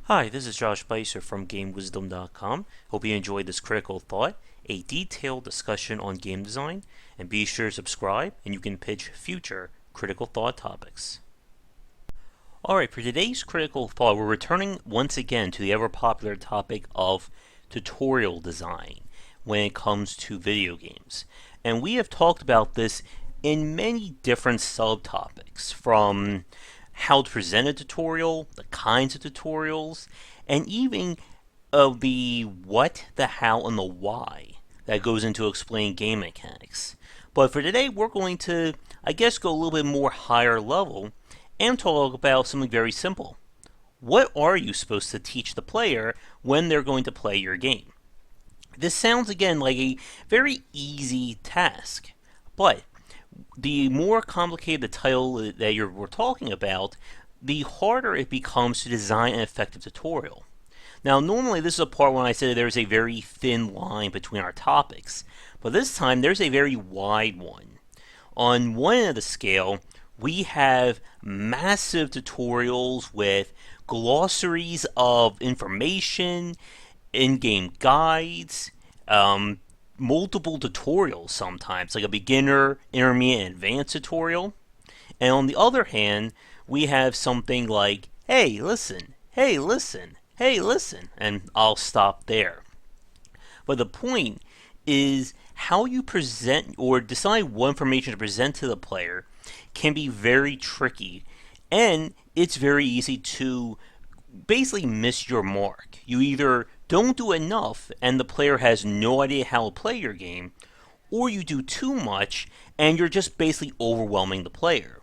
Hi, this is Josh Bycer from GameWisdom.com. Hope you enjoyed this critical thought, a detailed discussion on game design, and be sure to subscribe and you can pitch future critical thought topics. Alright, for today's critical thought, we're returning once again to the ever popular topic of tutorial design when it comes to video games. And we have talked about this in many different subtopics, from how to present a tutorial, the kinds of tutorials, and even the what, the how, and the why that goes into explaining game mechanics. But for today, we're going to, I guess, go a little bit more higher level and talk about something very simple. What are you supposed to teach the player when they're going to play your game? This sounds again like a very easy task, but the more complicated the title that we're talking about, the harder it becomes to design an effective tutorial. Now, normally this is a part when I said there's a very thin line between our topics, but this time there's a very wide one. On one end of the scale, we have massive tutorials with glossaries of information, in-game guides, multiple tutorials sometimes, like a beginner, intermediate, and advanced tutorial. And on the other hand, we have something like, hey, listen, hey, listen, hey, listen, and I'll stop there. But the point is how you present or decide what information to present to the player can be very tricky, and it's very easy to basically miss your mark. You either don't do enough and the player has no idea how to play your game, or you do too much and you're just basically overwhelming the player.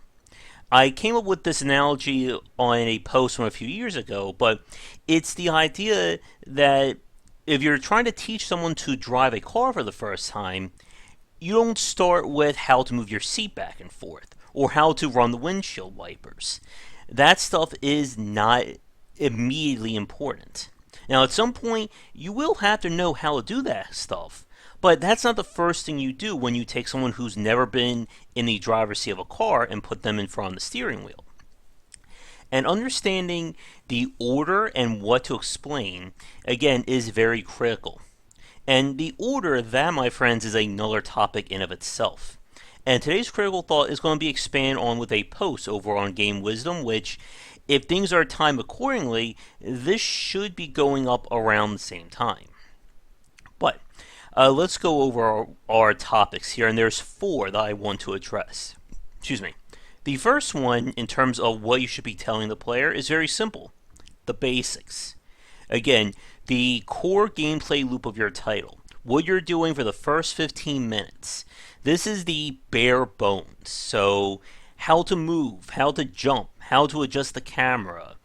I came up with this analogy on a post from a few years ago, but it's the idea that if you're trying to teach someone to drive a car for the first time, you don't start with how to move your seat back and forth or how to run the windshield wipers. That stuff is not immediately important. Now, at some point, you will have to know how to do that stuff, but that's not the first thing you do when you take someone who's never been in the driver's seat of a car and put them in front of the steering wheel. And understanding the order and what to explain, again, is very critical. And the order, that, my friends, is another topic in of itself. And today's critical thought is going to be expanded on with a post over on Game Wisdom, which, if things are timed accordingly, this should be going up around the same time. But let's go over our topics here, and there's four that I want to address. Excuse me. The first one, in terms of what you should be telling the player, is very simple. The basics. Again, the core gameplay loop of your title. What you're doing for the first 15 minutes. This is the bare bones. So, how to move, how to jump, how to adjust the camera,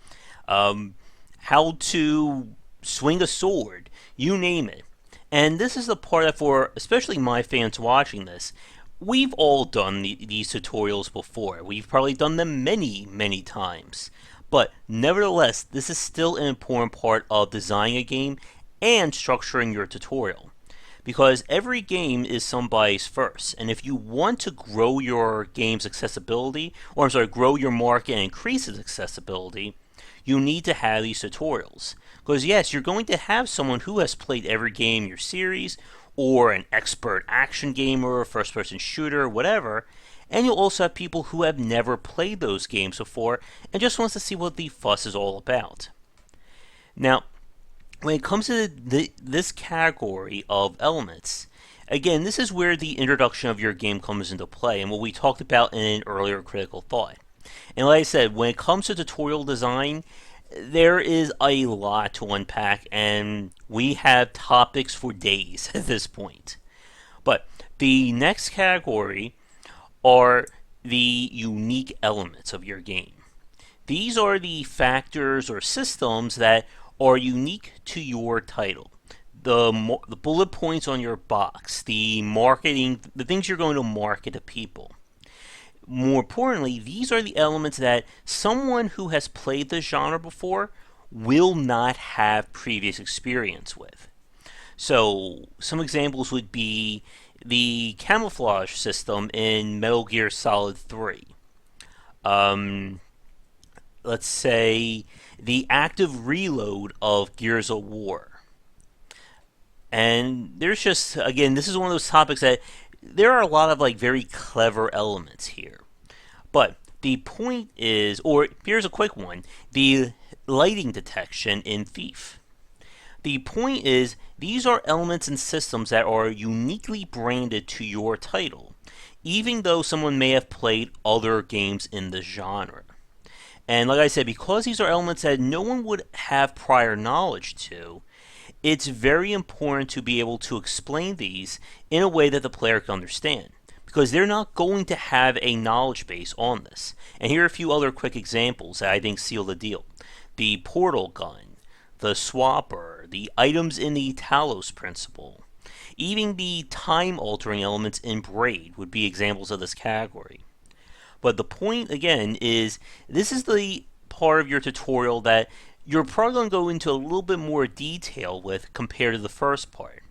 how to swing a sword, you name it. And this is the part that, for especially my fans watching this, we've all done these tutorials before. We've probably done them many, many times. But nevertheless, this is still an important part of designing a game and structuring your tutorial. Because every game is somebody's first, and if you want to grow your game's accessibility, grow your market and increase its accessibility, you need to have these tutorials. Because yes, you're going to have someone who has played every game in your series, or an expert action gamer, first-person shooter, whatever, and you'll also have people who have never played those games before and just wants to see what the fuss is all about. Now, when it comes to this category of elements, again, this is where the introduction of your game comes into play and what we talked about in an earlier critical thought. And like I said, when it comes to tutorial design, there is a lot to unpack, and we have topics for days at this point. But the next category are the unique elements of your game. These are the factors or systems that are unique to your title. The bullet points on your box, the marketing, the things you're going to market to people. More importantly, these are the elements that someone who has played the genre before will not have previous experience with. So, some examples would be the camouflage system in Metal Gear Solid 3. Let's say the active reload of Gears of War. And there's just, again, this is one of those topics that there are a lot of very clever elements here. But the point is, or here's a quick one, the lighting detection in Thief. The point is, these are elements and systems that are uniquely branded to your title, even though someone may have played other games in the genre. And like I said, because these are elements that no one would have prior knowledge to, it's very important to be able to explain these in a way that the player can understand, because they're not going to have a knowledge base on this. And here are a few other quick examples that I think seal the deal. The portal gun, the swapper, the items in the Talos principle, even the time-altering elements in Braid would be examples of this category. But the point, again, is this is the part of your tutorial that you're probably going to go into a little bit more detail with compared to the first part.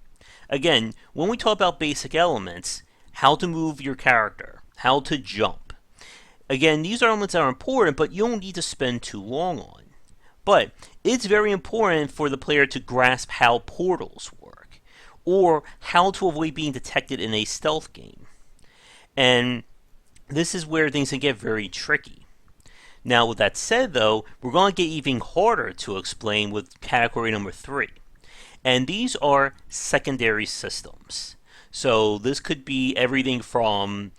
Again, when we talk about basic elements, how to move your character, how to jump. Again, these are elements that are important, but you don't need to spend too long on. But it's very important for the player to grasp how portals work, or how to avoid being detected in a stealth game. And this is where things can get very tricky. Now, with that said, though, we're going to get even harder to explain with category number 3. And these are secondary systems. So this could be everything from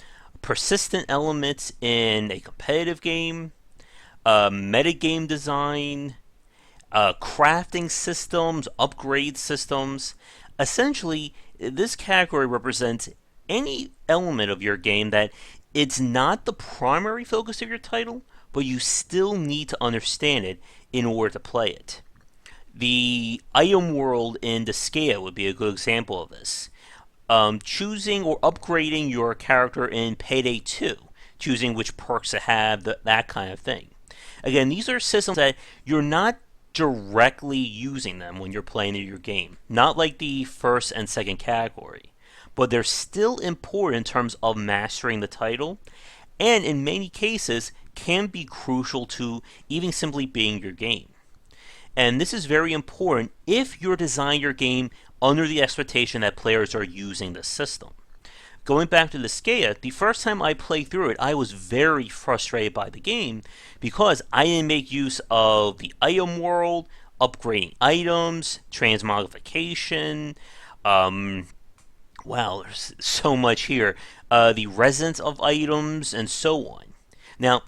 persistent elements in a competitive game, metagame design, crafting systems, upgrade systems. Essentially, this category represents any element of your game that it's not the primary focus of your title, but you still need to understand it in order to play it. The item world in Dissecting would be a good example of this. Choosing or upgrading your character in Payday 2, choosing which perks to have, that kind of thing. Again, these are systems that you're not directly using them when you're playing your game, not like the first and second category, but they're still important in terms of mastering the title, and in many cases can be crucial to even simply being your game. And this is very important if you're designing your game under the expectation that players are using the system. Going back to the Skea, the first time I played through it, I was very frustrated by the game because I didn't make use of the item world, upgrading items, transmogrification, wow, there's so much here, the resonance of items, and so on. Now,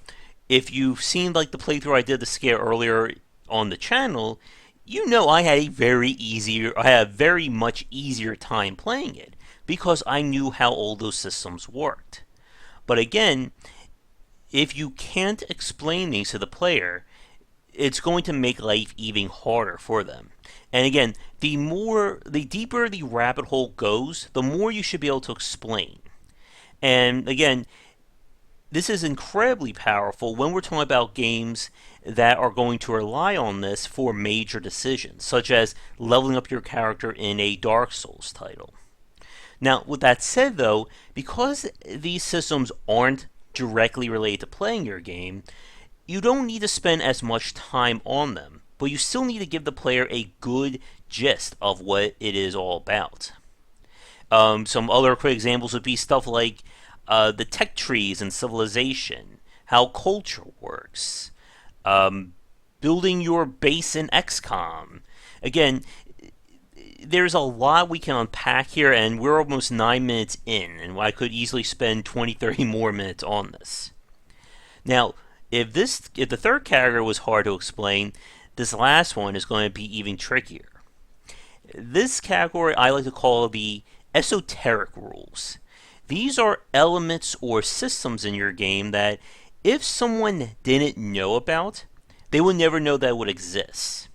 if you've seen the playthrough I did the Skea earlier on the channel, you know I had a very much easier time playing it because I knew how all those systems worked. But again, if you can't explain these to the player, it's going to make life even harder for them. And again, the deeper the rabbit hole goes, the more you should be able to explain. And again, this is incredibly powerful when we're talking about games that are going to rely on this for major decisions, such as leveling up your character in a Dark Souls title. Now, with that said, though, because these systems aren't directly related to playing your game, you don't need to spend as much time on them, but you still need to give the player a good gist of what it is all about. Some other quick examples would be stuff like the tech trees in Civilization, how culture works, building your base in XCOM. Again, there's a lot we can unpack here, and we're almost 9 minutes in, and I could easily spend 20-30 more minutes on this. Now, if the third category was hard to explain, this last one is going to be even trickier. This category I like to call the esoteric rules. These are elements or systems in your game that if someone didn't know about, they would never know that it would exist.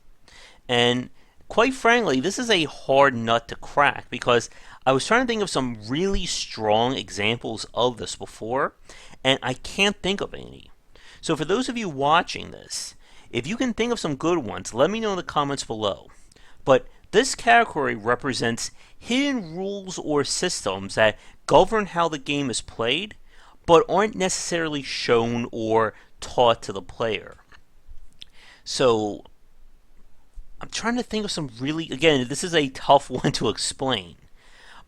And quite frankly, this is a hard nut to crack because I was trying to think of some really strong examples of this before, and I can't think of any. So for those of you watching this, if you can think of some good ones, let me know in the comments below. But this category represents hidden rules or systems that govern how the game is played, but aren't necessarily shown or taught to the player. So I'm trying to think of some really, again, this is a tough one to explain,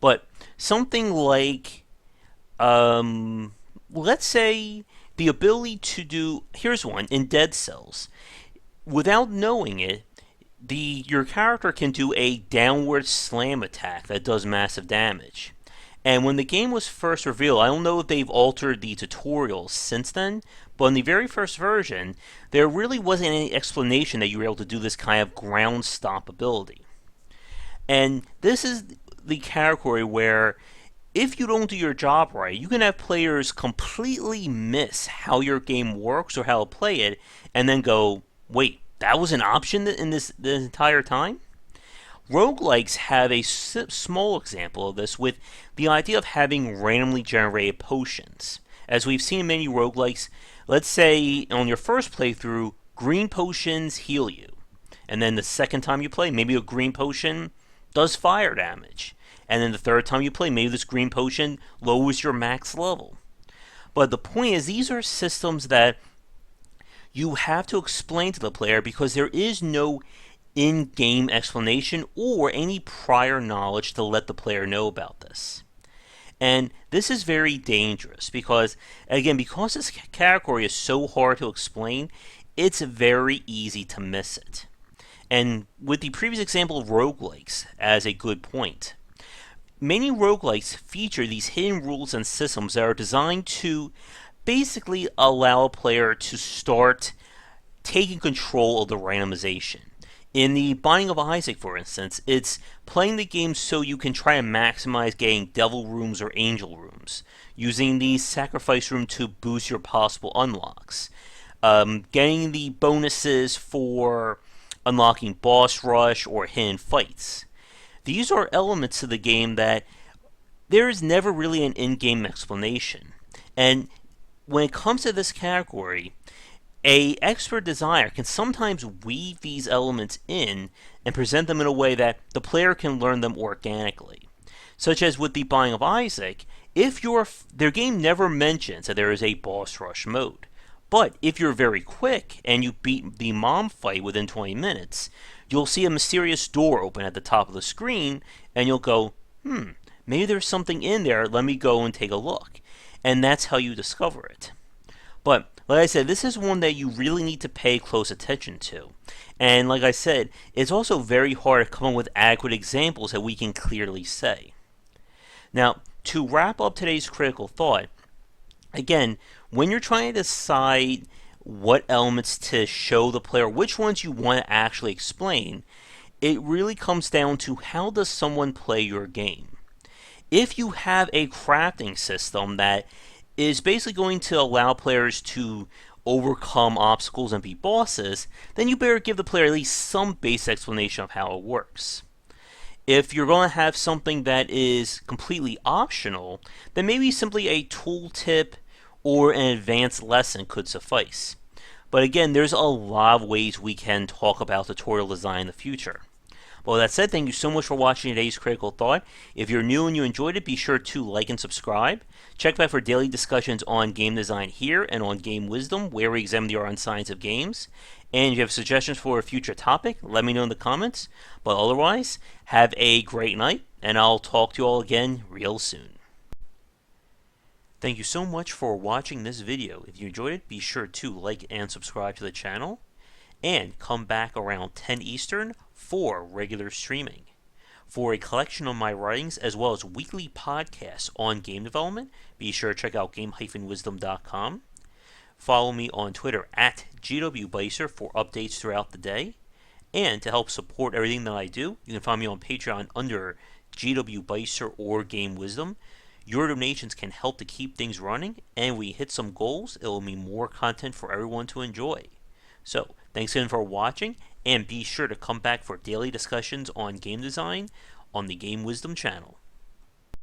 but something like, let's say the ability to do, here's one, in Dead Cells. Without knowing it, your character can do a downward slam attack that does massive damage. And when the game was first revealed, I don't know if they've altered the tutorials since then, but in the very first version, there really wasn't any explanation that you were able to do this kind of ground stomp ability. And this is the category where if you don't do your job right, you can have players completely miss how your game works or how to play it, and then go, wait, that was an option in this the entire time? Roguelikes have a small example of this with the idea of having randomly generated potions. As we've seen in many roguelikes, let's say on your first playthrough, green potions heal you. And then the second time you play, maybe a green potion does fire damage. And then the third time you play, maybe this green potion lowers your max level. But the point is, these are systems that you have to explain to the player because there is no in-game explanation or any prior knowledge to let the player know about this. And this is very dangerous because, again, because this category is so hard to explain, it's very easy to miss it. And with the previous example of roguelikes as a good point, many roguelikes feature these hidden rules and systems that are designed to basically allow a player to start taking control of the randomization. In the Binding of Isaac, for instance, it's playing the game so you can try and maximize getting devil rooms or angel rooms, using the sacrifice room to boost your possible unlocks, getting the bonuses for unlocking boss rush or hidden fights. These are elements of the game that there is never really an in-game explanation. And when it comes to this category, a expert designer can sometimes weave these elements in and present them in a way that the player can learn them organically. Such as with the Binding of Isaac, if their game never mentions that there is a boss rush mode. But if you're very quick and you beat the mom fight within 20 minutes, you'll see a mysterious door open at the top of the screen, and you'll go, maybe there's something in there, let me go and take a look. And that's how you discover it. But, like I said, this is one that you really need to pay close attention to. And like I said, it's also very hard to come up with adequate examples that we can clearly say. Now, to wrap up today's critical thought, again, when you're trying to decide what elements to show the player, which ones you want to actually explain, it really comes down to how does someone play your game. If you have a crafting system that is basically going to allow players to overcome obstacles and beat bosses, then you better give the player at least some basic explanation of how it works. If you're going to have something that is completely optional, then maybe simply a tooltip or an advanced lesson could suffice. But again, there's a lot of ways we can talk about tutorial design in the future. Well, with that said, thank you so much for watching today's Critical Thought. If you're new and you enjoyed it, be sure to like and subscribe. Check back for daily discussions on game design here and on Game Wisdom, where we examine the art and science of games. And if you have suggestions for a future topic, let me know in the comments. But otherwise, have a great night, and I'll talk to you all again real soon. Thank you so much for watching this video. If you enjoyed it, be sure to like and subscribe to the channel. And come back around 10 Eastern for regular streaming. For a collection of my writings as well as weekly podcasts on game development, be sure to check out game-wisdom.com. Follow me on Twitter at GWBycer for updates throughout the day. And to help support everything that I do, you can find me on Patreon under GWBycer or Game Wisdom. Your donations can help to keep things running, and when we hit some goals, it will mean more content for everyone to enjoy. So, thanks again for watching, and be sure to come back for daily discussions on game design on the Game Wisdom channel.